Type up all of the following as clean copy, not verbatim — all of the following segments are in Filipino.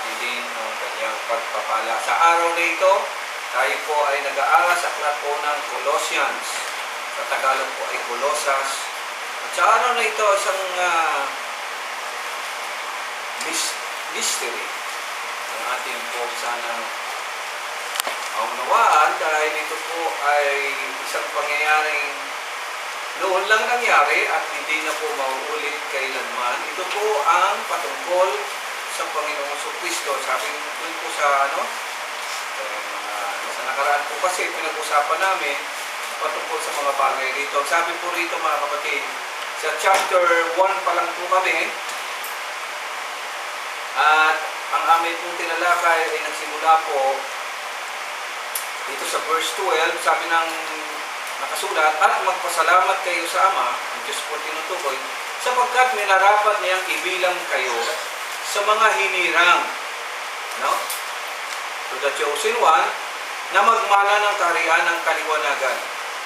hilin ng kanyang pagpapala. Sa araw na ito, tayo po ay nag-aaral sa aklat po ng Colossians. Sa Tagalog po ay Colosas. At sa araw na ito, isang mystery ang ating po sanang maunawaan dahil ito po ay isang pangyayaring noon lang nangyari at hindi na po mauulit kailanman. Ito po ang patungkol sa Panginoong Kristo. Sabi doon po sa sa nakaraan po kasi pinag-usapan namin patungkol sa mga bagay rito. Sabi po rito mga kapatid, sa chapter 1 pa lang po kami at ang aming pong tinalakay ay nagsimula po dito sa verse 12. Sabi ng nakasulat, at magpasalamat kayo sa Ama, ang Diyos po tinutukoy, sapagkat minarapat niyang ibilang kayo sa mga hinirang, no? To the chosen one, na magmana ng kaharian ng kaliwanagan.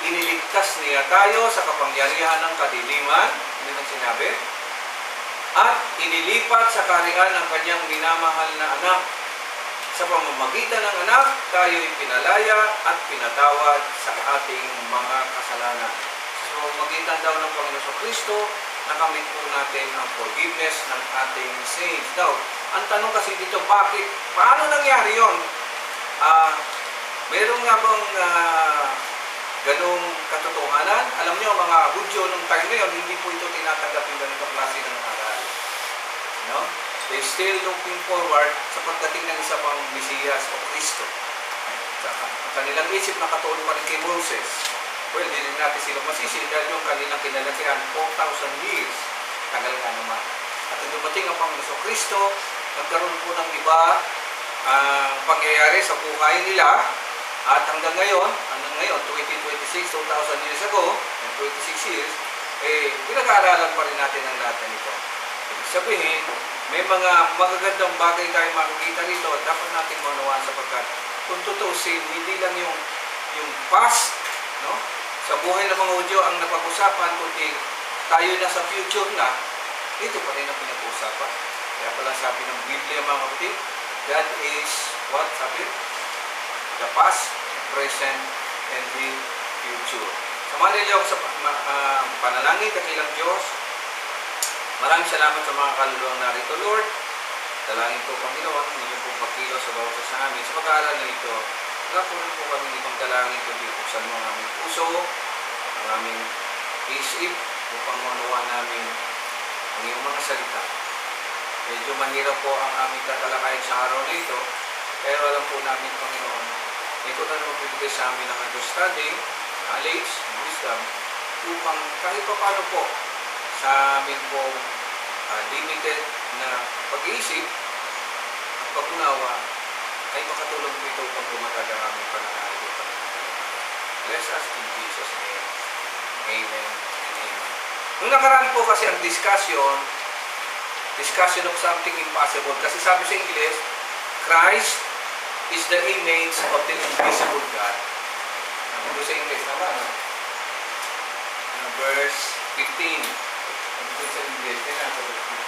Iniligtas niya tayo sa kapangyarihan ng kadiliman, hindi nang sinabi, at inilipat sa kaharian ng kanyang minamahal na anak. Sa pamamagitan ng anak, tayo'y pinalaya at pinatawad sa ating mga kasalanan. Sa pamamagitan daw ng Panginoon Kristo, nakamit po natin ang forgiveness ng ating sins. Daw, ang tanong kasi dito, bakit? Paano nangyari yun? Meron nga bang ganong katotohanan? Alam niyo, mga Hudyo nung time na yun, hindi po ito tinatanggap yung ganitong klase ng aral. No? They still looking forward sa pagdating ng isa pang Mesiyas o Kristo. Ang kanilang isip nakatuon pa rin kay Moses. Well, hindi natin sila masisi dahil yung kanilang kinalakihan 4,000 years. Tagal nga naman. At nung dumating ang Panginoon Kristo, nagkaroon po ng iba pangyayari sa buhay nila. At hanggang ngayon, 2026, 2,000 years ago, and 26 years, pinag-aaralan pa rin natin ang lahat na ito. Ibig sabihin, may mga magagandang bagay tayong makikita rito at dapat natin maunawaan sapagkat kung tutusin, hindi lang yung past, no? Sa buhay ng mga Hudyo ang napag-usapan, kundi tayo na sa future na, ito pa rin ang pinag-uusapan. Kaya pala sabi ng Biblia mga kapatid, that is what? Sabi? The past, the present, and the future. Samahan niyo ako sa panalangin, dakilang Diyos. Maraming salamat sa mga kaluluwang narito, Lord. Dalangin po, Panginoon, ninyo pong pagkilos sa bawat sa amin. Sa pag-aaral na ito, wala po rin po kami ibang dalangin kundi buksan mo ang aming puso, ang aming isip, upang manuwa namin ang iyong mga salita. Medyo mahirap po ang aming tatalakayin sa araw na ito, pero alam po namin, Panginoon, ito na naman bibigay sa amin ng understanding, knowledge, wisdom, upang kahit pa paano po, sa amin pong limited na pag-iisip at pag-unawa ay makatulong po ito upang lumatag ang aming pananalig. Bless us in Jesus' name. Amen and amen. Nung nakaraan po kasi ang discussion of something impossible. Kasi sabi sa English, Christ is the image of the invisible God. Ano sa English naman? Verse 15. Ito sa English, kaya nasa verse 15.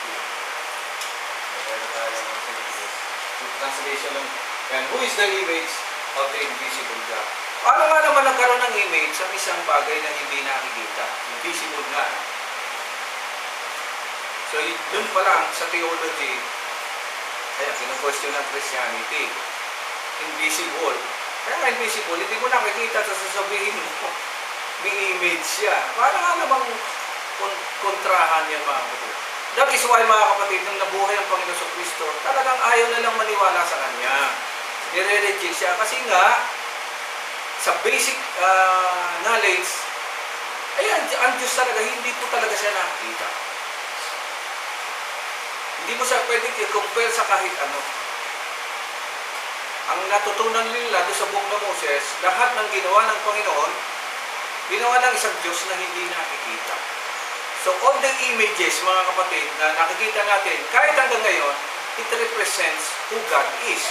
Mayroon tayo sa English. Translation lang. And who is the image of the invisible God? Paano nga naman nagkaroon ng image sa isang bagay na hindi nakikita? Invisible nga. So, dun pa lang sa theology, kaya kinu-question ng Christianity. Invisible. Kaya nga invisible, hindi mo nakikita sa sasabihin mo, may image siya. Paano nga namang kontrahan yan mga kapatid? That is why mga kapatid, nung nabuhay ang Panginoon Kristo, talagang ayaw na lang maniwala sa Kanya. Nire-reject siya kasi nga, sa basic knowledge, ayan, ang Diyos talaga, hindi po talaga siya nakikita. Hindi mo siya pwedeng i-compare sa kahit ano. Ang natutunan nila doon sa buong na Moses, lahat ng ginawa ng Panginoon, ginawa ng isang Diyos na hindi nakikita. So all the images, mga kapatid, na nakikita natin, kahit hanggang ngayon, it represents who God is.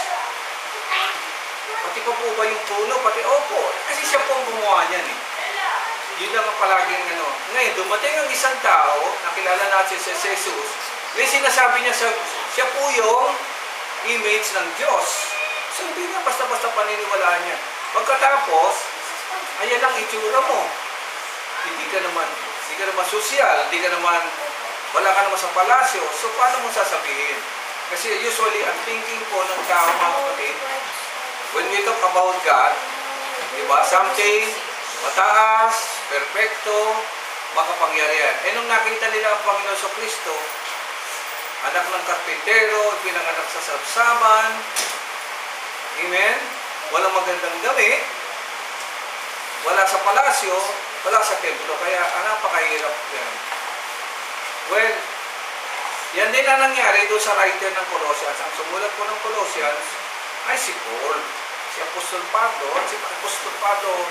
Pati pa po ba yung puno? Pati, opo, kasi siya po ang gumawa niyan eh. Yun lang ang palaging ano. Ngayon, dumating ang isang tao, nakilala natin si Jesus, may sinasabi niya siya po yung image ng Diyos. So hindi niya basta-basta paniniwalaan niya. Pagkatapos, ayan ang itsura mo. Hindi ka naman sosyal, wala ka naman sa palasyo. So paano mo sasabihin? Kasi usually, ang thinking po ng tao, mga kapatid, when we talk about God, di ba, something mataas, perfecto, makapangyarihan. Eh nung nakita nila ang Panginoon sa Kristo, anak ng karpintero, pinanganak sa sabsaban, amen? Walang magandang damit, wala sa palasyo, wala sa templo, kaya napakahirap yan. Well, yan din na nangyari doon sa writer ng Colossians. Ang sumulat po ng Colossians ay si Paul, si Apostol Pablo. At si Apostol Pablo,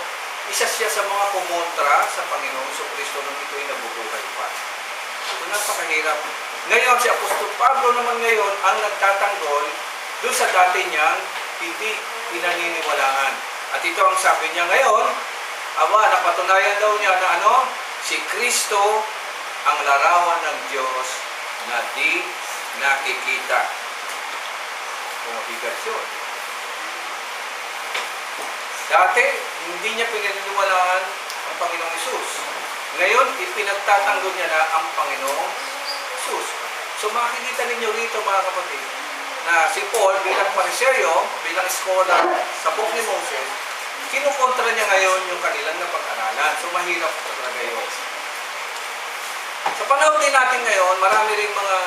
isa siya sa mga kumontra sa Panginoong Kristo nung ito'y nabubuhay pa. So, napakahirap. Ngayon, si Apostol Pablo naman ngayon ang nagtatanggol doon sa dati niyang hindi pinaniniwalaan. At ito ang sabi niya ngayon, napatunayan daw niya na si Kristo ang larawan ng Diyos na di nakikita. Mabigat yun. Dati, hindi niya pinaniniwalaan ang Panginoong Hesus. Ngayon, ipinagtatanggol niya na ang Panginoong Hesus. So makikita ninyo rito, mga kapatid, na si Paul bilang Pariseo, bilang scholar sa Book ni Moses, kinukontra niya ngayon yung kanilang napag-aralan. So mahirap talaga yun. Sa panahon din natin ngayon, marami rin mga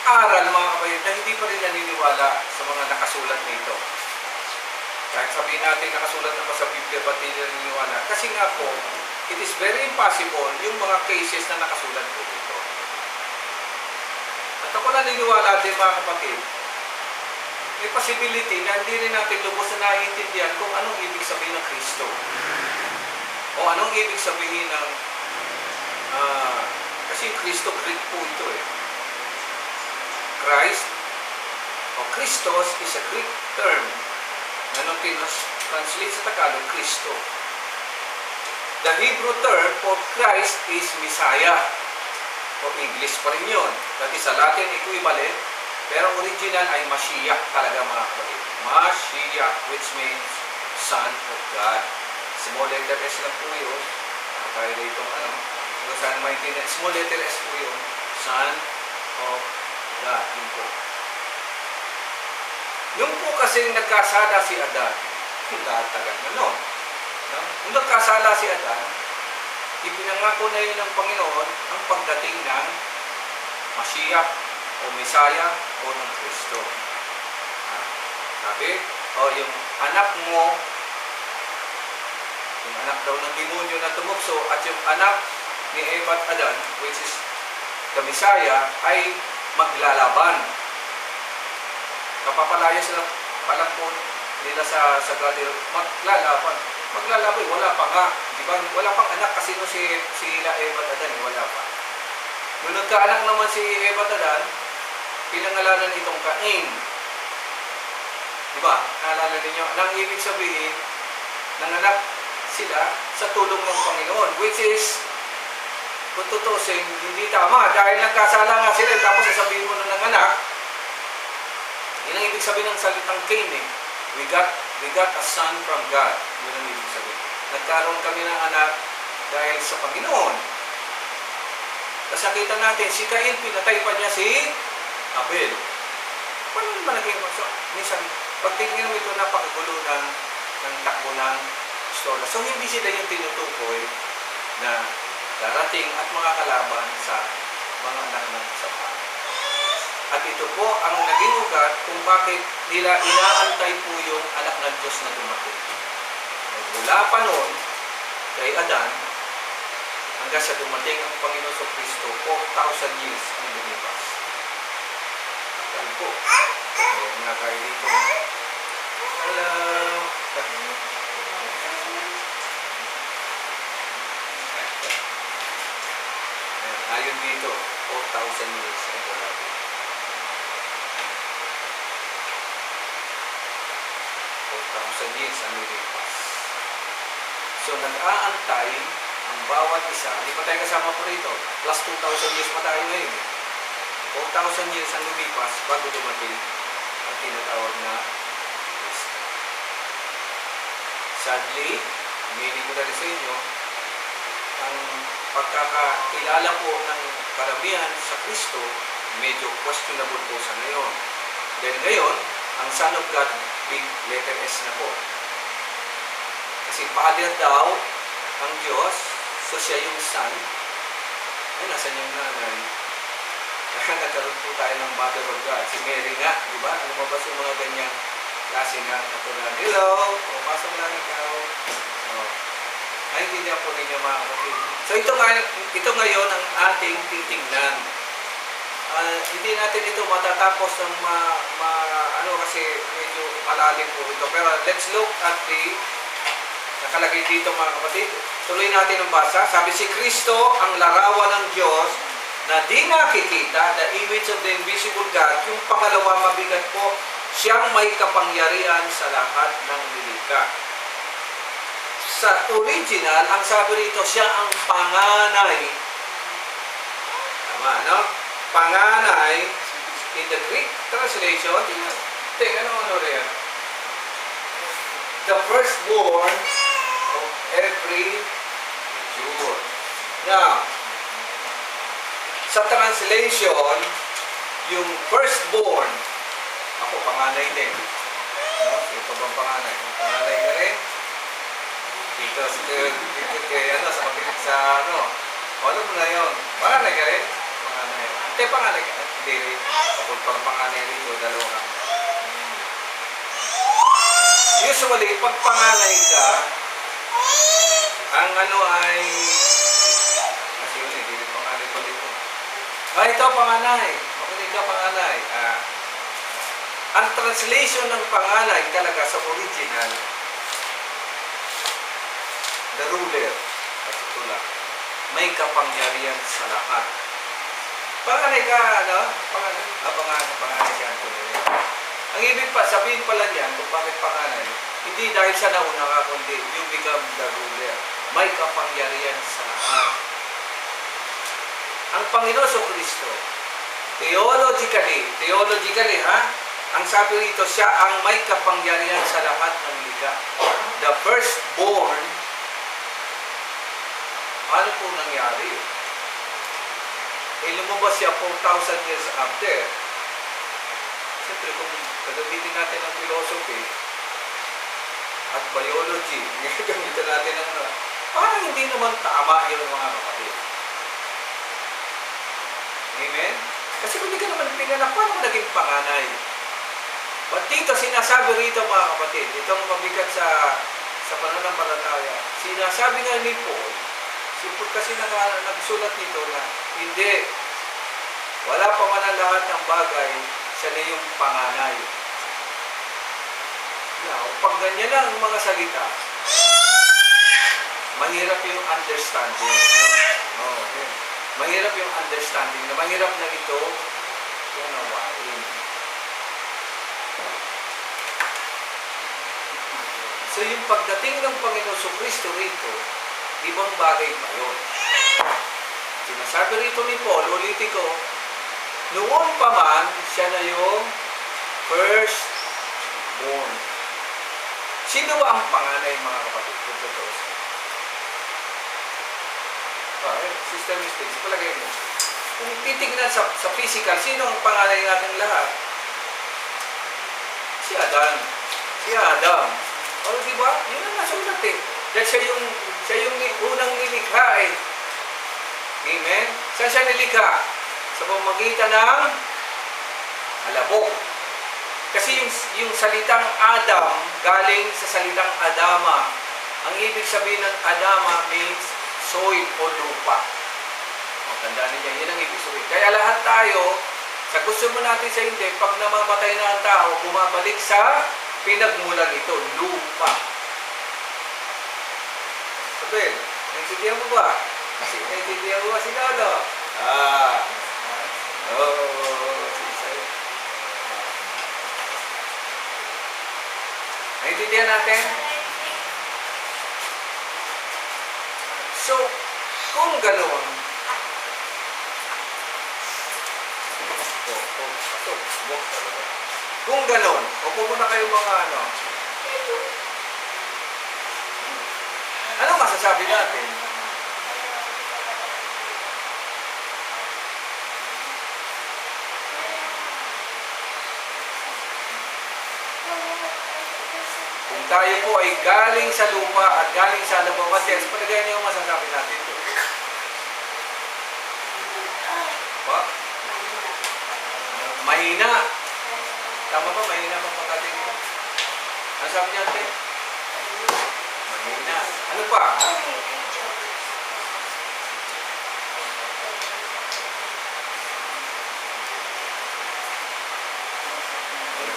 aral, mga kapatid, na hindi pa rin naniniwala sa mga nakasulat nito. Kahit sabihin natin nakasulat na ba sa Biblia, ba't hindi naniniwala? Kasi nga po, it is very impossible yung mga cases na nakasulat po dito. At ako naniniwala din, mga kapatid, may possibility na hindi rin natin lubos na naiintindihan kung anong ibig sabihin ng Kristo. O anong ibig sabihin ng kasi Kristo, Greek po ito eh. Christ o Christos is a Greek term na nung translate sa Tagalog, Kristo. The Hebrew term for Christ is Messiah. O English pa rin yun. That is a Latin equivalent, pero original ay Mashiach talaga, mga kapatid. Mashiach, which means Son of God. Small letter S lang po yun. Tayo dito kung saan maintindihan. Small letter S po yun. Son of God. Yun po. Yung po kasing nagkasala si Adan, tagal na nun. Nung nagkasala si Adan, ipinangako na yun ng Panginoon ang pagdating ng Mashiach o Messiah o ng Kristo. Sabi, yung anak mo, yung anak daw ng demonyo na tumukso at yung anak ni Eva at Adan, which is the Messiah, ay maglalaban. Kapapalaya sila palang po nila sa Sagrado, maglalaban. Maglalaban, wala pa nga. Diba? Wala pang anak kasi no sila Eva at Adan, wala pa. Nung nagkaanak naman si Eva at Adan, pinangalanan itong Cain. Diba? Naalala ninyo? Nang ibig sabihin, nanganak sila sa tulong ng Panginoon, which is, kung tutusin, hindi tama. Dahil nagkasala nga sila, tapos sasabihin mo na nanganak, yun ang ibig sabihin ng salitang Cain eh. We got a son from God. Yun ang ibig sabihin. Nagkaroon kami ng anak dahil sa Panginoon. Tapos nakita natin, si Cain, pinatay pa niya si Abel. Paano naman naging so, minsan, pagtingin mo ito, napakagulo ng takbo ng istorya. So, hindi sila yung tinutukoy na darating at mga kalaban sa mga anak ng kasamaan. At ito po ang naging ugat kung bakit nila inaantay po yung anak ng Diyos na dumating. Mula pa noon, kay Adan, hanggang sa dumating ang Panginoon sa Kristo, 4,000 years ang lumipas. At po, mga kayo dito. Hello! Ayon dito, 4,000 years ang wala. 4,000 years ang nilipas. So, nag-aantay ang bawat isa. Hindi pa tayo kasama po rito. Plus 2,000 years pa tayo ngayon. 4,000 years ang lumipas bago dumating ang tinatawag na Kristo. Sadly, hindi ko na rin sa inyo, ang pagkakilala po ng karamihan sa Kristo, medyo questionable po sa ngayon. Dahil ngayon, ang Son of God, big letter S na po. Kasi Father daw, ang Diyos, so siya yung Son. Ay, nasan yung nanay? Kaya nagkaroon po tayo ng Mother of God. Si Mary nga, di ba? Lumabas yung mga ganyang klase nga natural. Hello! Pumapasok lang ikaw. Ay, hindi niya po ninyo mga kapatid. So, ito ngayon ang ating titingnan. Hindi natin ito matatapos ng kasi medyo malalim po ito. Pero let's look at the nakalagay dito mga kapatid. Tuloy natin ang basa. Sabi si Kristo, ang larawan ng Diyos na di nakikita, the image of the invisible God. Yung pangalawa mabigat po, siyang may kapangyarihan sa lahat ng nilikha. Sa original, ang sabi rito, siya ang panganay. Tama, no? Panganay, in the Greek translation, ano rin? The firstborn of every Jew. Now, sa translation, yung firstborn, ako panganay din. No? Ito bang panganay? Panganay ka rin? Dito, alam mo na yun. Panganay ka rin? Panganay. Hindi, panganay ka. Hindi rin. Kapag pang panganay rito, dalawa ka. Usually, pag panganay ka, ang ay, kasi yun, hindi rin panganay ko dito. Ito, panganay. Makunin ka, panganay. Ang translation ng panganay talaga sa original, the ruler, at ito lang, may kapangyarihan sa lahat. Panganay ka, panganay siya. Ang ibig pa, sabihin pala niyan, kung bakit panganay, hindi dahil sa nauna ka, kundi you become the ruler. May kapangyarihan sa lahat. Ang Panginoon sa Kristo, theologically, ang sabi rito, siya ang may kapangyarihan sa lahat ng liga. The firstborn, ano po nangyari? Lumabas siya 4,000 years after. Siyempre, kung gagamitin natin ang philosophy at biology, gagamitin natin ang parang hindi naman tama yun mga kapatid. Amen? Kasi kung hindi ka naman pinganak, paano ka naging panganay? But dito, sinasabi rito mga kapatid, itong mabigat sa pananampalataya, sinasabi nga ni Paul, kasi nagsulat nito na, hindi, wala pa man ang lahat ng bagay, siya na yung panganay. Now, pag ganyan lang ang mga salita, mahirap yung understanding. No? Okay. Mahirap yung understanding, na mahirap na ito unawain. So, yung pagdating ng Panginoon sa Kristo rito, ibang bagay pa yun. Sinasabi rito ni Paul, ulitin ko, noon pa man, siya na yung firstborn. Sino ba ang panganay, mga kapatid? Sister Mystics, palagay mo. Kung titignan sa physical, sino ang panganay natin lahat? Si Adam. O, di ba? Yun ang nasulat eh. Dahil siya yung unang nilikha eh. Amen? Saan siya nilikha? Sa pamamagitan ng alabok. Kasi yung salitang Adam, galing sa salitang Adama. Ang ibig sabihin ng Adama means soil o lupa. O, tandaan niya, yun ang ibig sabihin. Kaya lahat tayo, sa gusto mo natin sa hindi, pag namamatay na ang tao, bumabalik sa pinagmulan ito, lupa. Sabi, naintindihan mo ba? Naintindihan mo ba si Lolo? Naintindihan natin? So, kung ganoon, Huwag talaga. Kung ganon, upo muna kayo mga ano. Ano masasabi natin? Kung tayo po ay galing sa lupa at galing sa Labong Test, palagay niyo yung masasabi natin doon. Pa? Mahina. Tama ba? Mahina ba pagkating ito? Ano sabi niya natin? Mahina. Ano pa?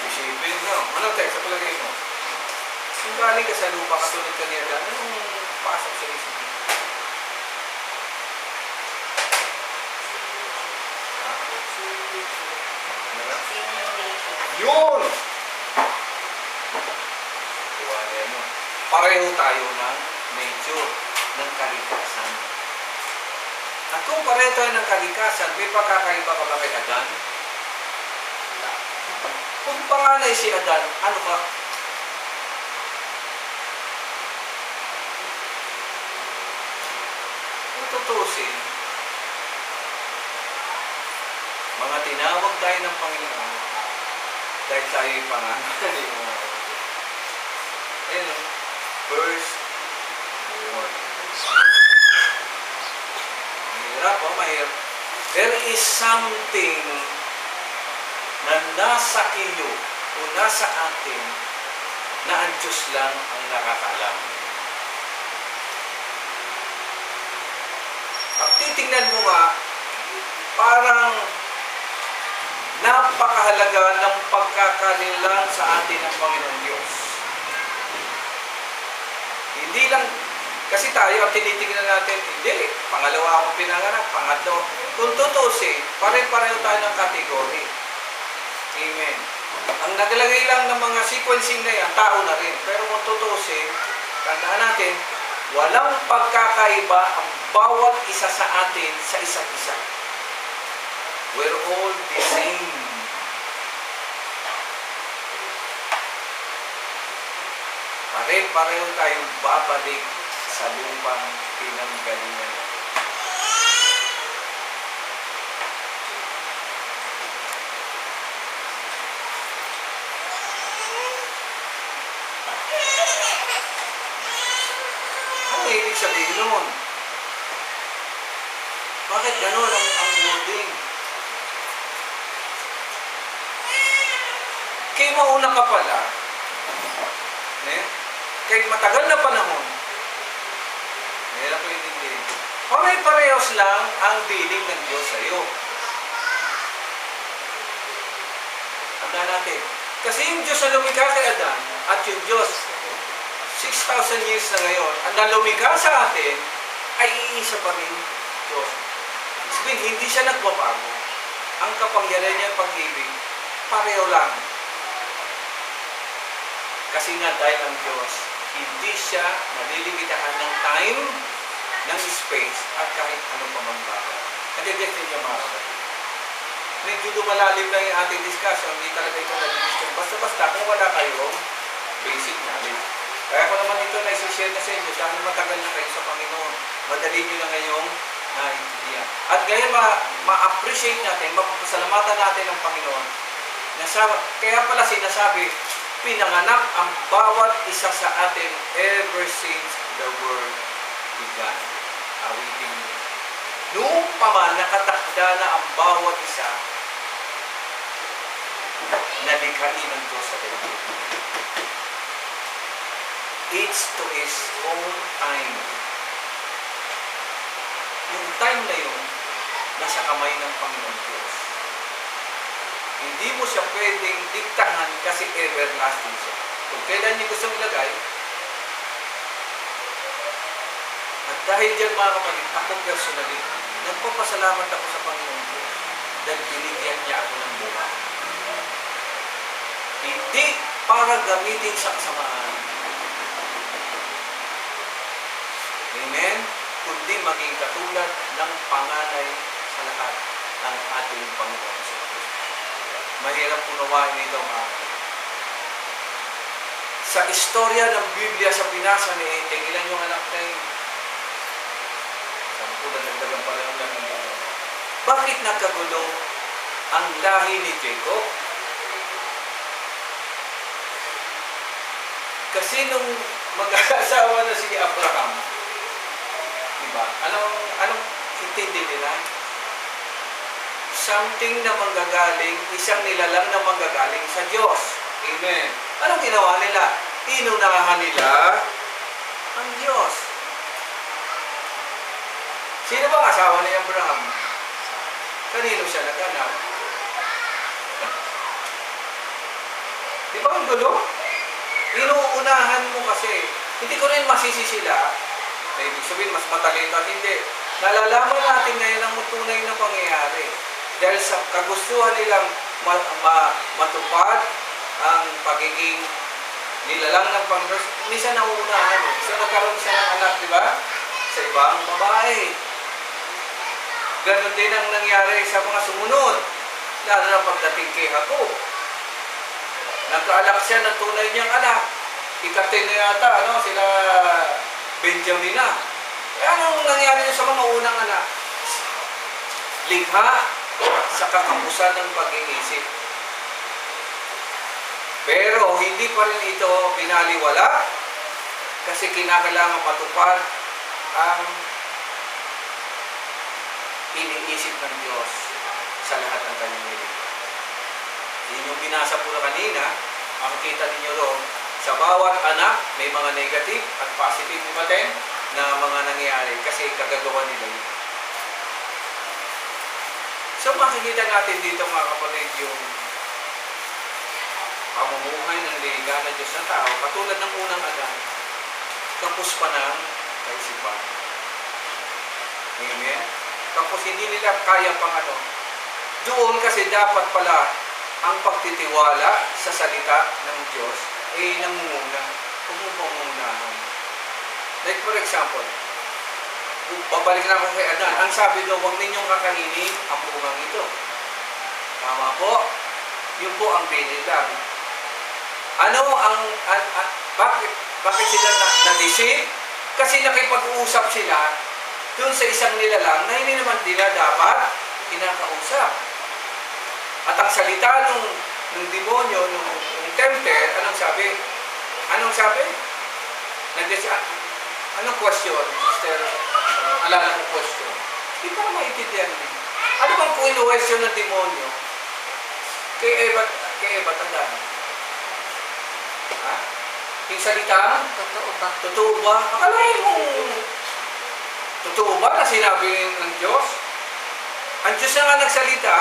Isipin, no? Ano tayo sa palagay mo? Kung galing ka sa lupa, katulad kanina, anong pasok sa isip mo? Ha? Ano ba? Yun! Iwanan mo. Pareho tayo ng nature, ng kalikasan. At kung pareho tayo ng kalikasan, may pagkakaiba ka ba kay Adan? Kung panganay si Adan, ano ka? Kung tutusin, mga tinawag tayo ng Panginoon dahil tayo yung panganay. Ayun, first born. Mahirap o mahirap. There is something na nasa iyo o nasa atin na ang Diyos lang ang nakakaalam. At titingnan mo nga, parang napakahalaga ng pagkakanilang sa atin ng Panginoon Diyos. Hindi lang, kasi tayo ang tinitingnan natin, hindi, pangalawa akong pinanganak, pangatlo. Kung tutusin, pare-pareho tayo ng kategory. Amen. Ang naglagay lang ng mga sequencing na yan, tao na rin. Pero kung tutusin, tandaan natin, walang pagkakaiba ang bawat isa sa atin sa isa't isa. We're all the same. Pare-pareho tayong babalik sa lupang pinanggalingan natin. Ano ibig sabihin nun? Bakit gano'n ang wording? Kaya mauna ka pala, kahit matagal na panahon, meron ko yung hindi. Pare-parehos lang ang biling ng Diyos sa iyo. Tandaan natin. Kasi yung Diyos na lumikha kay Adan at yung Diyos 6,000 years na ngayon, ang nalumikha sa atin ay iisa pa rin Diyos. Sabihin, hindi siya nagbabago. Ang kapangyarihan niya, pag-ibig, pareho lang. Kasi nga dahil ang Diyos, hindi siya nalilimitahan ng time, ng space, at kahit ano pa man bagay. Nag-get niyo mga kapatid. Medyo lumalalim na yung ating discussion, hindi talaga ito nag-discussion. Basta-basta, kung wala kayong basic knowledge. Kaya ko naman ito na-share na sa inyo dahil matagal na kayo sa Panginoon. Madali nyo na ngayong naintindihan. At ngayon ma-appreciate natin, mapapasalamatan natin ang Panginoon. Kaya pala sinasabi, pinanganak ang bawat isa sa atin ever since the world began. Awitin mo. Noong pa man nakatakda na ang bawat isa, nalikhain ng Diyos sa daigdig. Each to his own time. Yung time na yun, nasa kamay ng Panginoon Diyos. Hindi mo siya pwedeng diktahan kasi everlasting siya. Kung kailan niyo gustong ilagay, at dahil dyan mga kapatid, ako personally, nagpapasalamat ako sa Panginoon Diyos dahil binigyan niya ako ng buhay. Hindi para gamitin sa kasamaan. Amen? Kundi maging katulad ng panganay sa lahat ng ating Panginoon sa Kristo. Mahirap unawain ito, mga kapatid. Sa istorya ng Biblia sa binasa ni Ethel, ilan yung anak na yun? 10, nagdagan pala ng lahat. Bakit nagkagulo ang lahi ni Jacob? Kasi nung mag-asawa na si Abraham, diba? Anong intindi nila? Something na manggagaling, isang nilalang na manggagaling sa Diyos. Amen. Anong ginawa nila? Inunahan nila ang Diyos. Sino bang asawa ni Abraham? Kanino siya naghanap? Di ba ang gulo? Inuunahan mo kasi. Hindi ko rin masisi sila. Ibig sabihin, mas matalino at hindi. Nalalaman natin ngayon ang tunay na pangyayari. Dahil sa kagustuhan nilang matupad ang pagiging nilalang ng Panginoon, hindi siya nauunahan. So nagkaroon siya ng anak, di ba? Sa ibang babae. Ganon din ang nangyari sa mga sumunod. Lalo na pagdating kay Jacob. Nagkaalak siya ng tunay niyang anak. Ikatin na yata, sila Benjamin na. Eh, anong nangyari sa mga unang anak? Likha sa kakapusan ng pag-iisip. Pero hindi pa rin ito binaliwala kasi kinakailangan matupad ang iniisip ng Diyos sa lahat ng kanyang nilikha. Yun yung binasa po na kanina, makikita ninyo doon, sa bawat anak may mga negative at positive natin na mga nangyayari kasi kagagawa nila yun. So makikita natin dito mga kapatid yung pamumuhay ng liga ng Diyos na tao, katulad ng unang Adan, kapos pa ng kaisipan. Amen? Tapos hindi nila kaya pang Doon kasi dapat pala ang pagtitiwala sa salita ng Diyos ay nangunguna. Huwag mo pangungunahan. Like for example, babalik na ako kay Adan. Ang sabi doon, huwag ninyong kakainin ang bungang ito. Tama po. Yun po ang binilang. Bakit sila na-deceive? Kasi nakipag-uusap sila doon sa isang nilalang na hindi naman nila dapat kinakausap. At ang salita ng demonyo, ng tempter, anong sabi? Anong sabi? Anong question? Sister, alala ko question. Hindi pa maintindihan din. Ano bang question ng demonyo? Kay Eva, tandaan. Ha? Yung salita? Totoo ba? Totoo ba? Akalain mo, totoo ba na sinabi ng Diyos? Ang Diyos na nga nagsalita,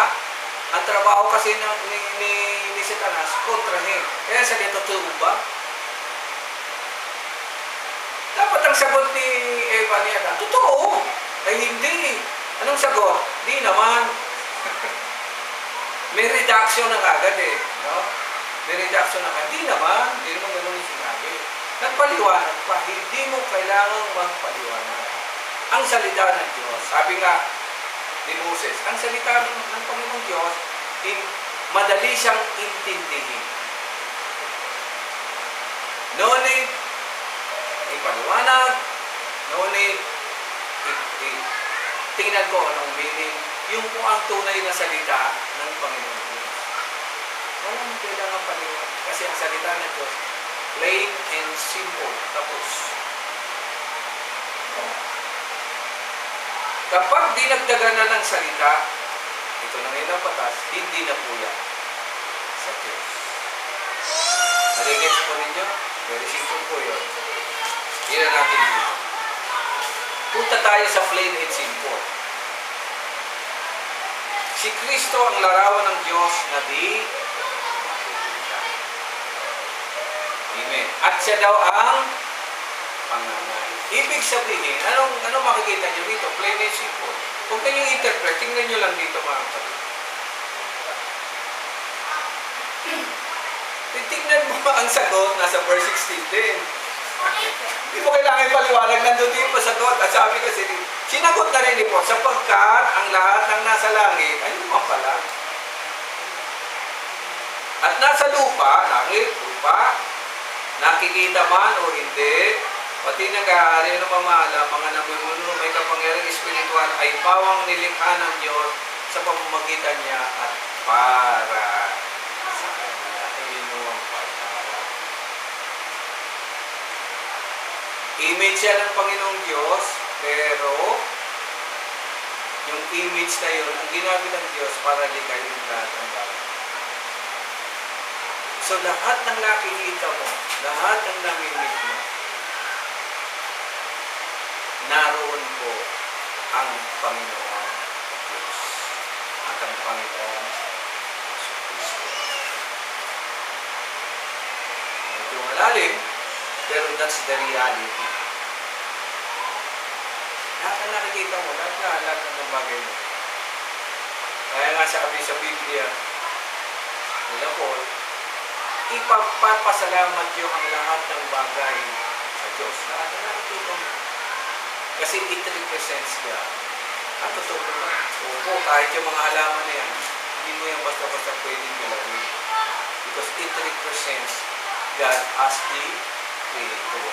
ang trabaho kasi ni Satanas, kontrahin. Kaya sabi, totoo ba? Dapat ang sagot ni Eva ni Adan, totoo. Ay hindi. Anong sagot? Di naman. May reduction na kagad no? May reduction na kagad. Di naman. Di naman ganun yung sinabi. Nagpaliwanag pa. Hindi mo kailangang magpaliwanag. Ang salita ng Diyos, sabi nga ni Moses, ang salita ng Panginoong Diyos, madali siyang intindihin. No need ipaliwanag, no need tingnan ko anong meaning, yung po ang tunay na salita ng Panginoon Diyos. Walang kailangan paliwanag. Kasi ang salita ng Diyos, plain and simple. Tapos. Kapag dinagdagan na ng salita, ito na ngayon ang patas, hindi na po yan sa Diyos. Nagigets po ninyo? Very simple po yun. Hindi na natin dito. Punta tayo sa plain and simple. Si Kristo ang larawan ng Diyos na di makikita. Amen. At siya daw ang panganay. Ibig sabihin, anong makikita nyo dito? Plain and simple. Huwag na yung interpret, tingnan nyo lang dito mga kapatid. Tingnan mo ang sagot, nasa verse 16 din. Hindi mo kailangan paliwanag, nandun din pa sagot. At sabi kasi, sinagot na rin po, sapagkat ang lahat ng nasa langit, ay naman pala. At nasa lupa, langit, lupa, nakikita man o hindi, pati nag-aari ng pamala, mga namumuno, may kapangyarang espiritual ay pawang nilikha ng Diyos sa pamamagitan niya at para sa Kanya. Ayun ang para. Image siya ng Panginoong Diyos, pero yung image na yun, ang ginamit ng Diyos para likhayin yung lahat ng bagay. So lahat ng nakikita mo, lahat ng namimit mo, naroon po ang Panginoon Diyos at ang Panginoon Kristo. Medyo malalim, pero that's the reality. Lahat ng nakikita mo, lahat ng bagay mo. Kaya nga sabi sa Biblia, nila Paul, ipagpapasalamat niyo ang lahat ng bagay sa Diyos. Lahat ng nakikita mo. Kasi it represents God. At totoo ba? Opo, kahit yung mga halaman na yan, hindi mo yan basta-basta pwedeng galawin. Because it represents God as the Creator.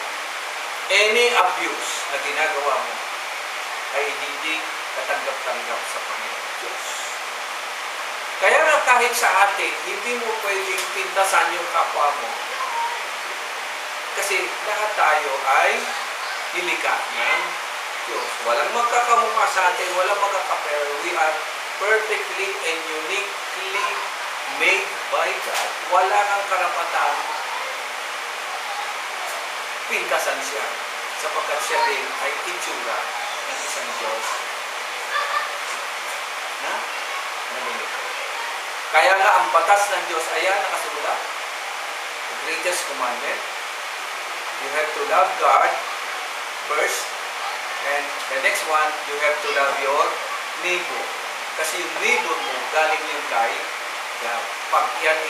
Any abuse na ginagawa mo ay hindi katanggap-tanggap sa Panginoon Diyos. Kaya nga kahit sa atin, hindi mo pwedeng pintasan yung kapwa mo. Kasi lahat tayo ay nilikha ng Diyos. Walang magkakamukha sa atin, walang magkakapare. We are perfectly and uniquely made by God. Wala kang karapatan pintasan siya sapagkat siya din ay itsura ng isang Diyos na nanilikha. Kaya nga ang batas ng Diyos, ayan, nakasulat. The greatest commandment. You have to love God first. And the next one, you have to love your neighbor. Kasi yung neighbor mo, galing yung kay God. Pag yan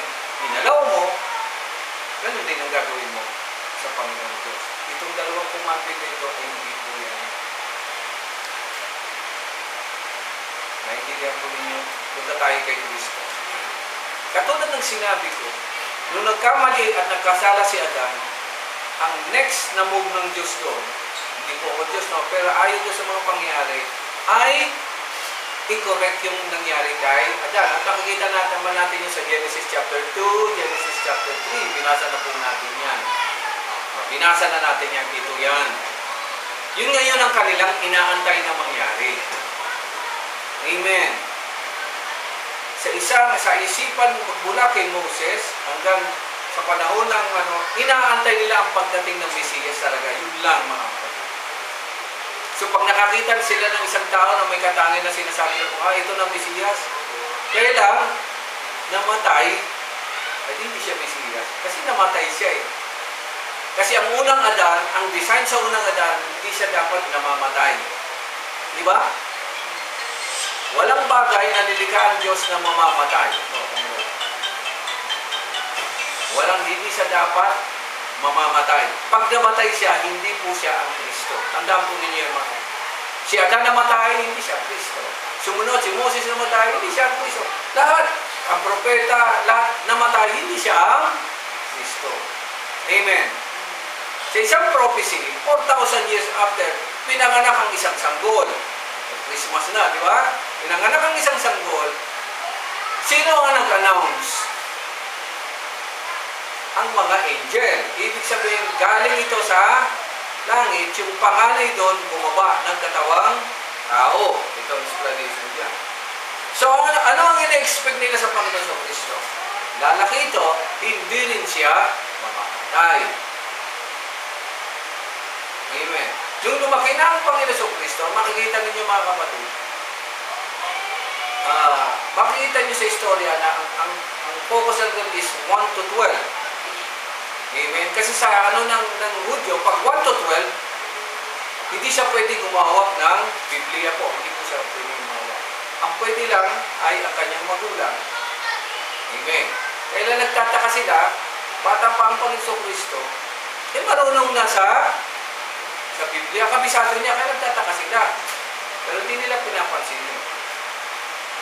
inalaw mo, ganun din ang gagawin mo sa Panginoon Diyos. Itong dalawang commandment nito ay hindi po yan. Naintindihan po ninyo, punta tayo kay Kristo. Katulad ng sinabi ko, nung nagkamali at nagkasala si Adan, ang next na move ng Diyos doon, hindi po ako Diyos, no, pero ayon doon sa mga pangyayari, ay i-correct yung nangyari kay Adan. At nakikita natin yun sa Genesis chapter 2, Genesis chapter 3, binasa na po natin yan. Binasa na natin yan, ito yan. Yun ngayon ang kanilang inaantay na mangyari. Amen. Sa isipan mula kay Moses hanggang sa panahon ng inaantay nila ang pagdating ng Mesiyas talaga. Yun lang mga kapatid. So pag nakakita sila ng isang tao na may katangian na sinasabi na ito na Mesiyas. Kaya lang, namatay, ay hindi siya Mesiyas. Kasi namatay siya eh. Kasi ang unang Adan, ang design sa unang Adan, hindi siya dapat namamatay. Di ba? Walang bagay na nilikha ang Diyos na mamamatay. Hindi siya dapat mamamatay. Pag namatay siya, hindi po siya ang Kristo. Tandaan po ninyo yung mga. Si Adan namatay, hindi siya ang Kristo. Sumunod, si Moses namatay, hindi siya ang Kristo. Lahat, ang propeta, lahat namatay, hindi siya ang Kristo. Amen. Sa isang prophecy, 4,000 years after, pinanganak ang isang sanggol. Christmas na, di ba? Pinanganak ang isang sanggol. Sino ang nag-announce? Ang mga angel. Ibig sabihin, galing ito sa langit, yung panganay doon, bumaba ng katawang tao. Ito ang explanation niya. So, ano ang ina-expect nila sa Panginoon sa Kristo? Lalaki ito, hindi rin siya mamamatay. Amen. Yung lumaki na ang Panginoon sa Kristo, makikita ninyo mga kapatid, makikita nyo sa istorya na ang focus ng is 1 to 12. Amen. Kasi sa ng Hudyo, pag 1 to 12, hindi siya pwedeng humawak ng Biblia po. Hindi po siya pwedeng humawak. Ang pwede lang ay ang kanyang magulang. Amen. Kailan nagtataka sila, bata pa ang Panginoon sa Kristo, marunong na sa Biblia. Kabisado niya, kaya nagtataka sila. Pero hindi nila pinapansin yun.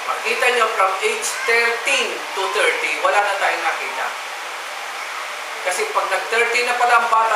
Makita niyo from age 13 to 30, wala na tayong nakita. Kasi pag nag-30 na pala ang bata,